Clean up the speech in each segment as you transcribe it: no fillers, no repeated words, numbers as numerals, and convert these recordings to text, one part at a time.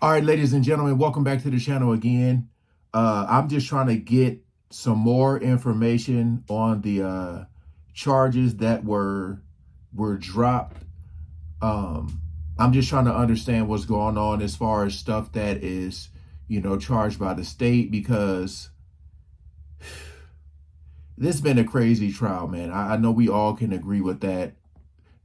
All right, ladies and gentlemen, welcome back to the channel again. I'm just trying to get some more information on the charges that were dropped. Um, I'm just trying to understand what's going on as far as stuff that is, charged by the state because this has been a crazy trial, man. I know we all can agree with that.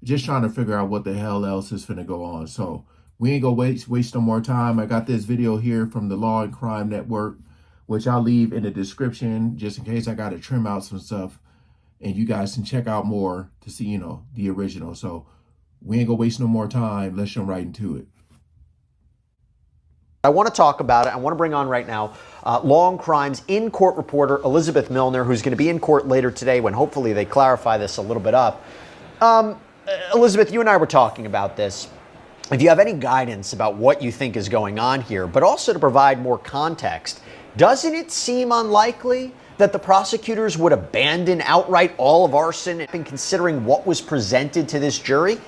Just trying to figure out what the hell else is finna go on. So we ain't gonna waste no more time. I got this video here from the Law and Crime Network, which I'll leave in the description just in case I gotta trim out some stuff and you guys can check out more to see, the original. So we ain't gonna waste no more time. Let's jump right into it. I want to talk about it. I want to bring on right now Law and Crime's in-court reporter, Elizabeth Milner, who's going to be in court later today when hopefully they clarify this a little bit up. Elizabeth, you and I were talking about this. If you have any guidance about what you think is going on here, but also to provide more context, doesn't it seem unlikely that the prosecutors would abandon outright all of arson in considering what was presented to this jury?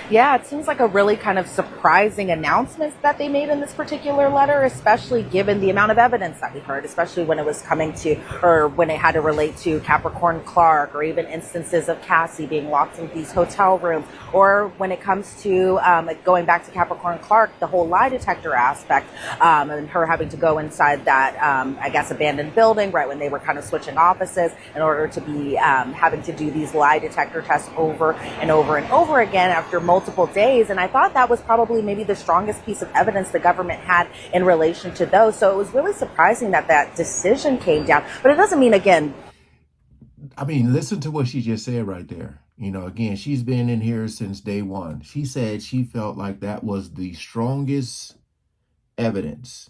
Yeah, it seems like a really kind of surprising announcement that they made in this particular letter, especially given the amount of evidence that we heard, especially when it was coming to, or when it had to relate to Capricorn Clark, or even instances of Cassie being locked in these hotel rooms, or when it comes to going back to Capricorn Clark, the whole lie detector aspect, and her having to go inside that, I guess, abandoned building right when they were kind of switching offices in order to be having to do these lie detector tests over and over and over again after multiple days. And I thought that was probably maybe the strongest piece of evidence the government had in relation to those. So it was really surprising that that decision came down. But it doesn't mean, again, Listen to what she just said right there. Again, she's been in here since day one. She said she felt like that was the strongest evidence.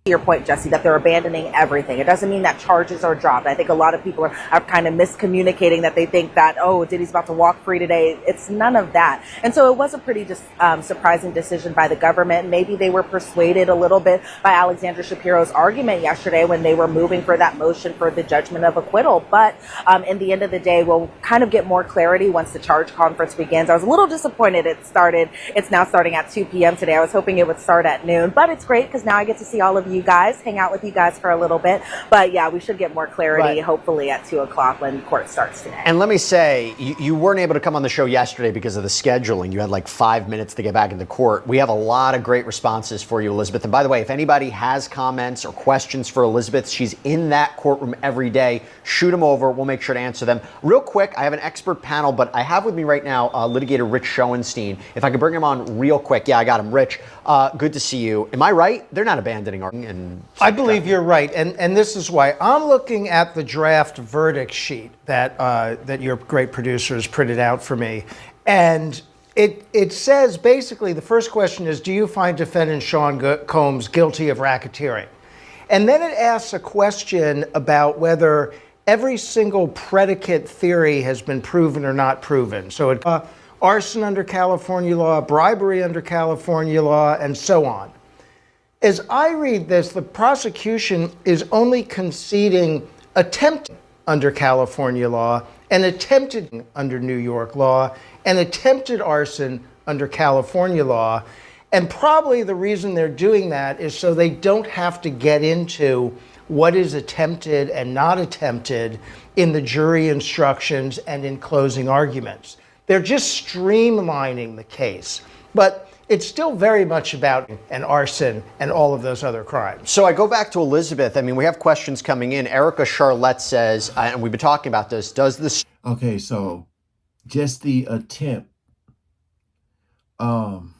your point, Jesse, that they're abandoning everything. It doesn't mean that charges are dropped. I think a lot of people are kind of miscommunicating that they think that, oh, Diddy's about to walk free today. It's none of that. And so it was a pretty surprising decision by the government. Maybe they were persuaded a little bit by Alexandra Shapiro's argument yesterday when they were moving for that motion for the judgment of acquittal. But in the end of the day, we'll kind of get more clarity once the charge conference begins. I was a little disappointed it's now starting at 2 p.m. today. I was hoping it would start at noon, but it's great because now I get to see all of you guys, hang out with you guys for a little bit. But yeah, we should get more clarity hopefully at 2 o'clock when court starts today. And let me say, you weren't able to come on the show yesterday because of the scheduling. You had like 5 minutes to get back into court. We have a lot of great responses for you, Elizabeth. And by the way, if anybody has comments or questions for Elizabeth, she's in that courtroom every day. Shoot them over. We'll make sure to answer them. Real quick, I have an expert panel, but I have with me right now litigator Rich Schoenstein. If I could bring him on real quick. Yeah, I got him. Rich, good to see you. Am I right? They're not abandoning our... I believe you're right, and this is why I'm looking at the draft verdict sheet that your great producers printed out for me, and it says basically the first question is, do you find defendant Sean Combs guilty of racketeering? And then it asks a question about whether every single predicate theory has been proven or not proven. So it arson under California law, bribery under California law, and so on. As I read this, the prosecution is only conceding attempted under California law and attempted under New York law and attempted arson under California law. And probably the reason they're doing that is so they don't have to get into what is attempted and not attempted in the jury instructions and in closing arguments. They're just streamlining the case. But it's still very much about an arson and all of those other crimes. So I go back to Elizabeth. We have questions coming in. Erica Charlotte says, and we've been talking about this, does this... Okay, so just the attempt. I'm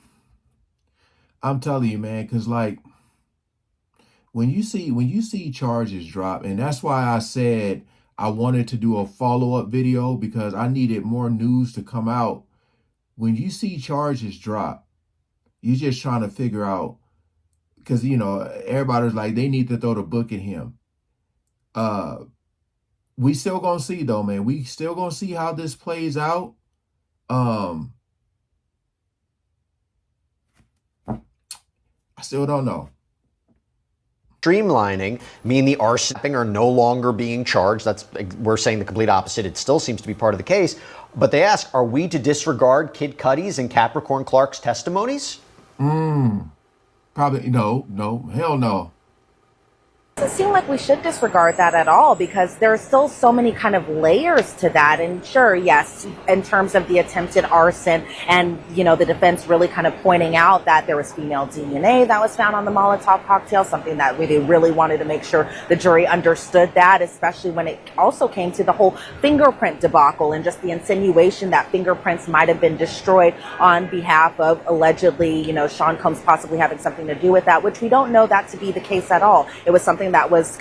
telling you, man, because like when you see charges drop, and that's why I said I wanted to do a follow-up video because I needed more news to come out. When you see charges drop, you're just trying to figure out, because, everybody's like, they need to throw the book at him. We still going to see, though, man. We still going to see how this plays out. I still don't know. streamlining mean the arson are no longer being charged? We're saying the complete opposite. It still seems to be part of the case. But they ask, are we to disregard Kid Cudi's and Capricorn Clark's testimonies? Probably no, hell no. It doesn't seem like we should disregard that at all, because there are still so many kind of layers to that. And sure, yes, in terms of the attempted arson and, the defense really kind of pointing out that there was female DNA that was found on the Molotov cocktail, something that they really wanted to make sure the jury understood that, especially when it also came to the whole fingerprint debacle and just the insinuation that fingerprints might have been destroyed on behalf of allegedly, Sean Combs possibly having something to do with that, which we don't know that to be the case at all. It was something that was,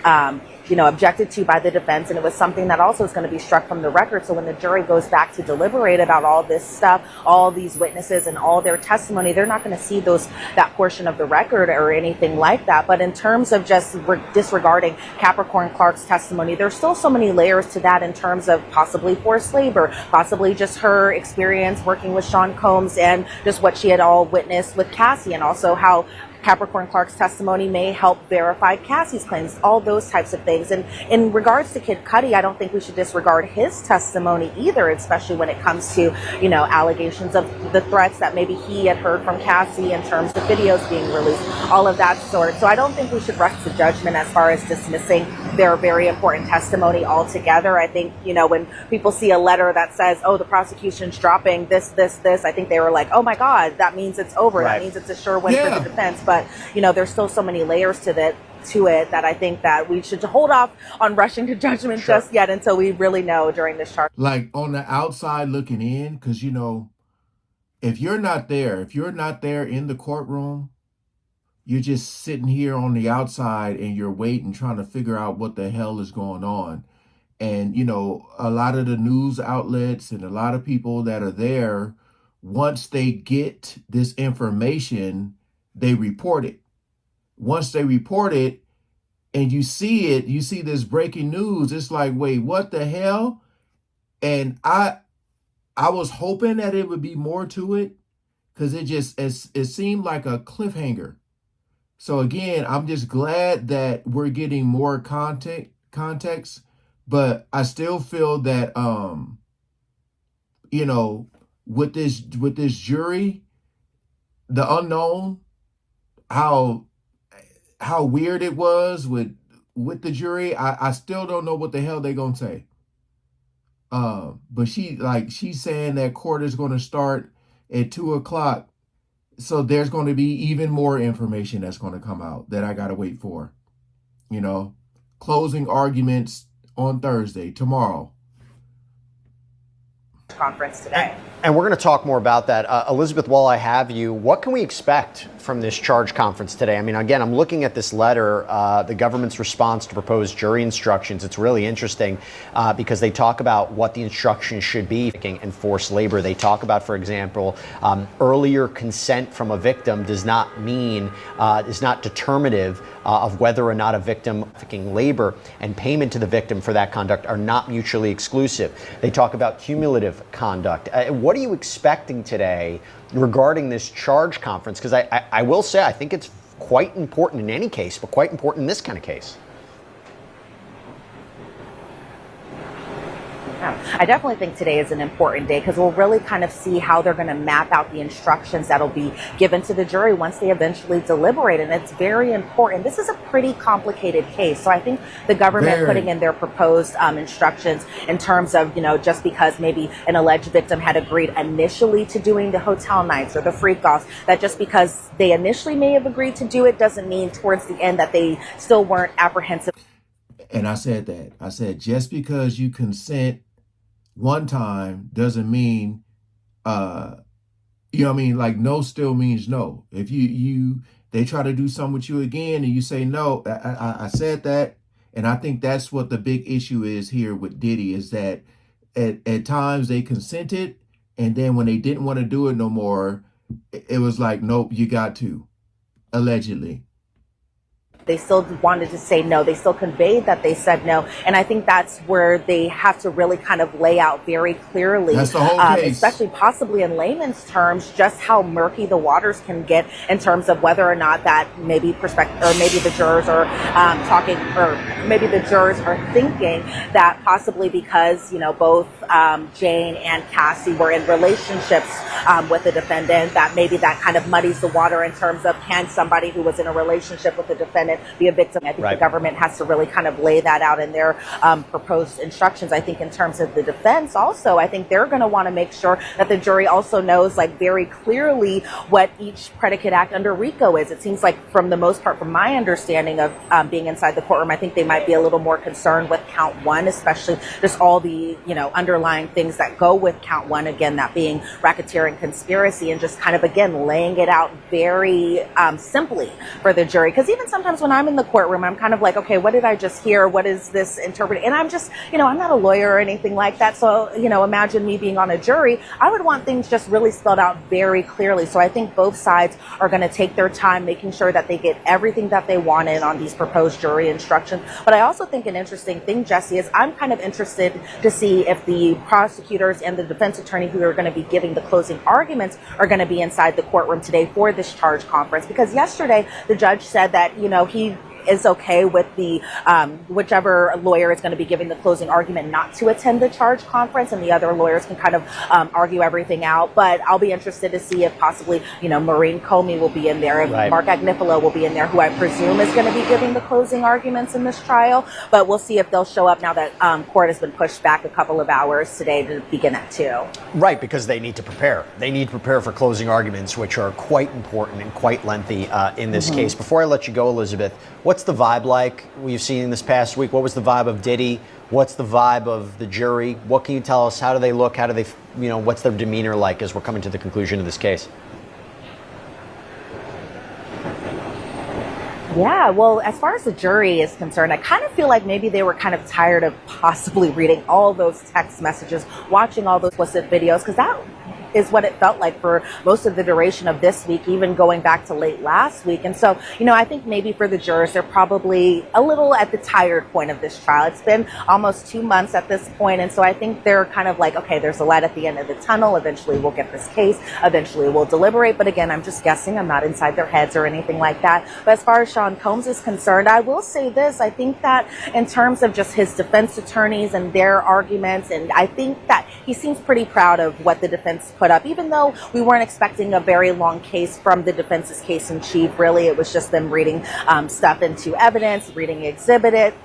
objected to by the defense, and it was something that also is going to be struck from the record. So when the jury goes back to deliberate about all this stuff, all these witnesses and all their testimony, they're not going to see that portion of the record or anything like that. But in terms of just disregarding Capricorn Clark's testimony, there's still so many layers to that in terms of possibly forced labor, possibly just her experience working with Sean Combs and just what she had all witnessed with Cassie, and also how Capricorn Clark's testimony may help verify Cassie's claims, all those types of things. And in regards to Kid Cudi, I don't think we should disregard his testimony either, especially when it comes to, allegations of the threats that maybe he had heard from Cassie in terms of videos being released, all of that sort. So I don't think we should rush to judgment as far as dismissing their very important testimony altogether. I think, when people see a letter that says, oh, the prosecution's dropping this, I think they were like, oh my God, that means it's over. Right. That means it's a sure win for the defense. But, there's still so many layers to it that I think that we should hold off on rushing to judgment just yet until we really know during this charge. Like on the outside looking in, because, if you're not there in the courtroom, you're just sitting here on the outside and you're waiting, trying to figure out what the hell is going on. And, a lot of the news outlets and a lot of people that are there, once they get this information, they report it. Once they report it and you see this breaking news, it's like, wait, what the hell? And I was hoping that it would be more to it, because it seemed like a cliffhanger. So again, I'm just glad that we're getting more context, but I still feel that with this jury, the unknown, how weird it was with the jury, I still don't know what the hell they're gonna say. But she's saying that court is going to start at 2:00. So there's going to be even more information that's going to come out that I got to wait for. Closing arguments on Thursday, tomorrow. Conference today. And we're going to talk more about that. Elizabeth, while I have you, what can we expect from this charge conference today? I mean, again, I'm looking at this letter, the government's response to proposed jury instructions. It's really interesting because they talk about what the instructions should be in forced labor. They talk about, for example, earlier consent from a victim is not determinative of whether or not a victim labor and payment to the victim for that conduct are not mutually exclusive. They talk about cumulative conduct. What are you expecting today regarding this charge conference? Because I will say, I think it's quite important in any case, but quite important in this kind of case. I definitely think today is an important day because we'll really kind of see how they're going to map out the instructions that'll be given to the jury once they eventually deliberate. And it's very important. This is a pretty complicated case. So I think the government putting in their proposed instructions in terms of, just because maybe an alleged victim had agreed initially to doing the hotel nights or the freak-offs, that just because they initially may have agreed to do it doesn't mean towards the end that they still weren't apprehensive. And I said, just because you consent one time doesn't mean, like no still means no. If they try to do something with you again and you say no, I said that. And I think that's what the big issue is here with Diddy, is that at times they consented, and then when they didn't want to do it no more, it was like, nope, you got to, allegedly. They still wanted to say no. They still conveyed that they said no. And I think that's where they have to really kind of lay out very clearly, That's the whole case. especially possibly in layman's terms, just how murky the waters can get in terms of whether or not that maybe maybe the jurors are talking, or maybe the jurors are thinking that possibly because, both Jane and Cassie were in relationships with the defendant, that maybe that kind of muddies the water in terms of, can somebody who was in a relationship with the defendant be a victim? I think the government has to really kind of lay that out in their proposed instructions. I think in terms of the defense also, I think they're going to want to make sure that the jury also knows very clearly what each predicate act under RICO is. It seems like from the most part, from my understanding of being inside the courtroom, I think they might be a little more concerned with count one, especially just all the, underlying things that go with count one, again, that being racketeering, conspiracy, and just kind of, again, laying it out very simply for the jury. Because even sometimes when I'm in the courtroom, I'm kind of like, okay, what did I just hear? What is this interpreted? And I'm just, I'm not a lawyer or anything like that. So, imagine me being on a jury. I would want things just really spelled out very clearly. So I think both sides are going to take their time making sure that they get everything that they wanted on these proposed jury instructions. But I also think an interesting thing, Jesse, is I'm kind of interested to see if the prosecutors and the defense attorney who are going to be giving the closing arguments are going to be inside the courtroom today for this charge conference. Because yesterday the judge said that, he is okay with the whichever lawyer is going to be giving the closing argument not to attend the charge conference, and the other lawyers can kind of argue everything out. But I'll be interested to see if possibly, Maureen Comey will be in there, if Mark Agnifilo will be in there, who I presume is going to be giving the closing arguments in this trial. But we'll see if they'll show up now that court has been pushed back a couple of hours today to begin at 2. Right, because they need to prepare. They need to prepare for closing arguments, which are quite important and quite lengthy in this case. Before I let you go, Elizabeth, what's the vibe like we've seen this past week? What was the vibe of Diddy? What's the vibe of the jury? What can you tell us? How do they look? How do they, what's their demeanor like as we're coming to the conclusion of this case? Yeah, well, as far as the jury is concerned, I kind of feel like maybe they were kind of tired of possibly reading all those text messages, watching all those explicit videos, because that is what it felt like for most of the duration of this week, even going back to late last week. And so, I think maybe for the jurors, they're probably a little at the tired point of this trial. It's been almost 2 months at this point. And so I think they're kind of like, okay, there's a light at the end of the tunnel. Eventually we'll get this case. Eventually we'll deliberate. But again, I'm just guessing. I'm not inside their heads or anything like that. But as far as Sean Combs is concerned, I will say this. I think that in terms of just his defense attorneys and their arguments, and I think that he seems pretty proud of what the defense put up, even though we weren't expecting a very long case from the defense's case in chief. Really, it was just them reading stuff into evidence, reading exhibits,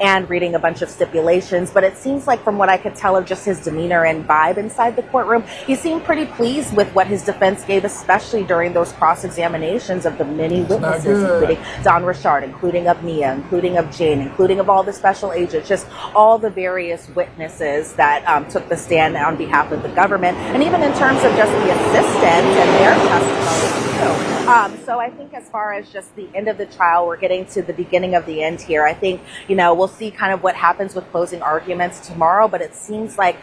and reading a bunch of stipulations. But it seems like, from what I could tell of just his demeanor and vibe inside the courtroom, he seemed pretty pleased with what his defense gave, especially during those cross-examinations of the many witnesses, including Don Richard, including of Mia, including of Jane, including of all the special agents, just all the various witnesses that took the stand on behalf of the government, and even in terms of just the assistants and their testimony too. So I think as far as just the end of the trial, we're getting to the beginning of the end here. I think, we'll see kind of what happens with closing arguments tomorrow, but it seems like,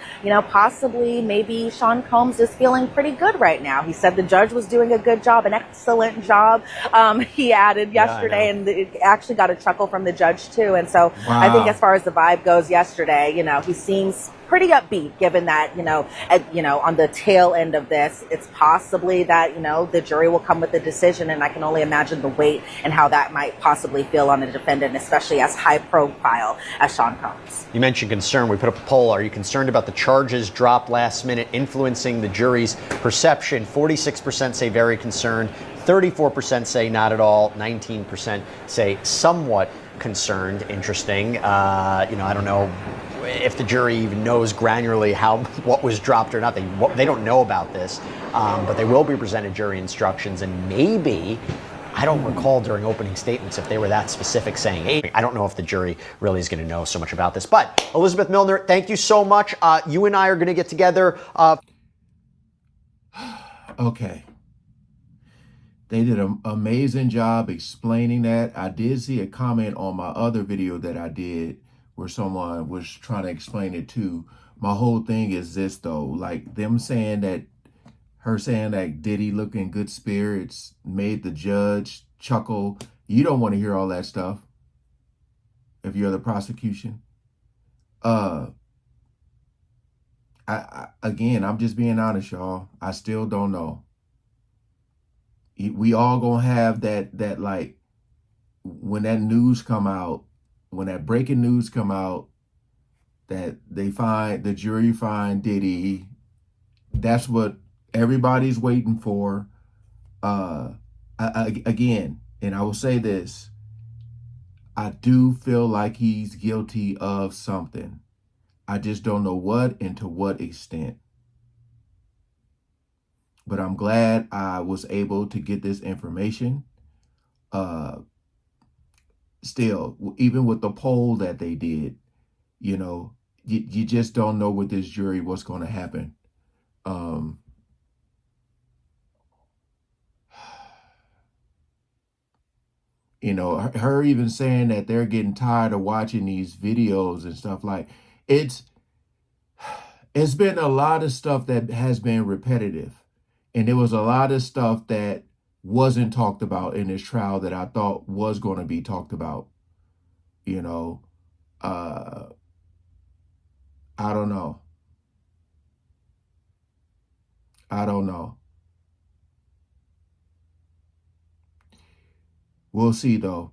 possibly maybe Sean Combs is feeling pretty good right now. He said the judge was doing a good job, an excellent job, he added yesterday, and it actually got a chuckle from the judge too. And so I think as far as the vibe goes yesterday, he seems pretty upbeat, given that, on the tail end of this, it's possibly that, the jury will come with a decision, and I can only imagine the weight and how that might possibly feel on a defendant, especially as high profile as Sean Combs. You mentioned concern. We put up a poll. Are you concerned about the charges dropped last minute influencing the jury's perception? 46% say very concerned, 34% say not at all, 19% say somewhat concerned. Interesting. I don't know if the jury even knows granularly what was dropped or not. They don't know about this, but they will be presented jury instructions, and maybe, I don't recall during opening statements if they were that specific, saying 8. I don't know if the jury really is going to know so much about this. But Elizabeth Milner, thank you so much. You and I are going to get together. Okay. They did an amazing job explaining that. I did see a comment on my other video that I did where someone was trying to explain it too. My whole thing is this though, like them saying that, her saying that Diddy looked in good spirits made the judge chuckle. You don't want to hear all that stuff if you're the prosecution. Again, I'm just being honest, y'all. I still don't know. We all gonna have that like when that news come out, when that breaking news come out that the jury find Diddy. That's what everybody's waiting for. Again, and I will say this, I do feel like he's guilty of something. I just don't know what and to what extent. But I'm glad I was able to get this information. Still, even with the poll that they did, you just don't know with this jury what's going to happen. Her even saying that they're getting tired of watching these videos and stuff, like it's been a lot of stuff that has been repetitive, and there was a lot of stuff that wasn't talked about in this trial that I thought was going to be talked about. I don't know. I don't know. We'll see though.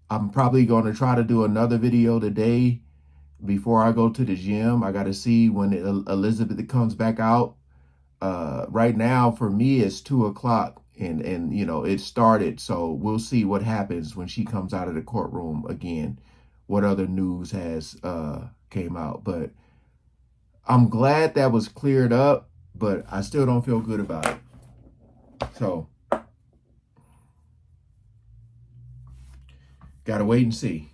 I'm probably going to try to do another video today before I go to the gym. I got to see when Elizabeth comes back out. Right now for me it's 2:00 and it started. So we'll see what happens when she comes out of the courtroom again, what other news has came out. But I'm glad that was cleared up, but I still don't feel good about it. So gotta wait and see.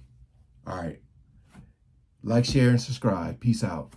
All right. Like, share, and subscribe. Peace out.